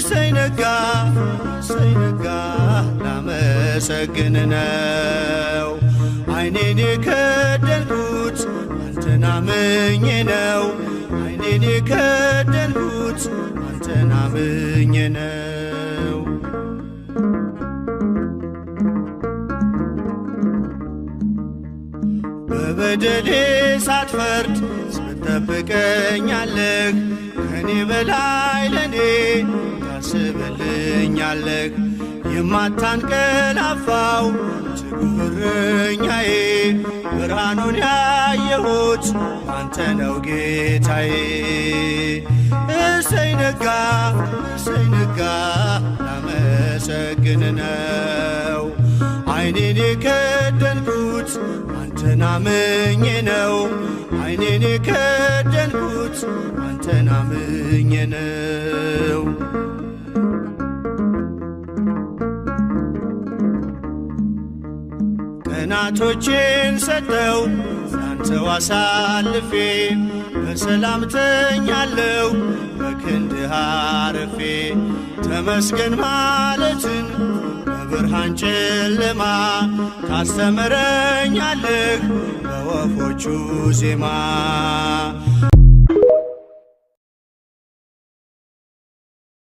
እሰይ ነጋ ላመሰግን ነው። ዓይኔን የከደንኩት አንተን አምኜ ነው። ዓይኔን የከደንኩት አንተን አምኜ ነው። በበደሌ ሳትፈርድ ስትጠብቀኛለህ፣ ከኔ በላይ ለኔ ታስብልኛለህ። የማታንቀላፋው ትጉህ እረኛዬ፣ ብርሃኑን ያየሁት አንተ ነው ጌታዬ። እሰይ ነጋ ላመሰግን ነው። ዓይኔን የከደንኩት አንተን አምኜ ነው። ዓይኔን የከደንኩት አንተን አምኜ ነው። ቀናቶቼን ሰጠው ላንተው አሳልፌ፣ በሰላም ተኛለሁ በክንድህ አርፌ። ተመስገን ማለትን በብርሃን ጨለማ ታስተምረኛለህ በወፎቹ ዜማ።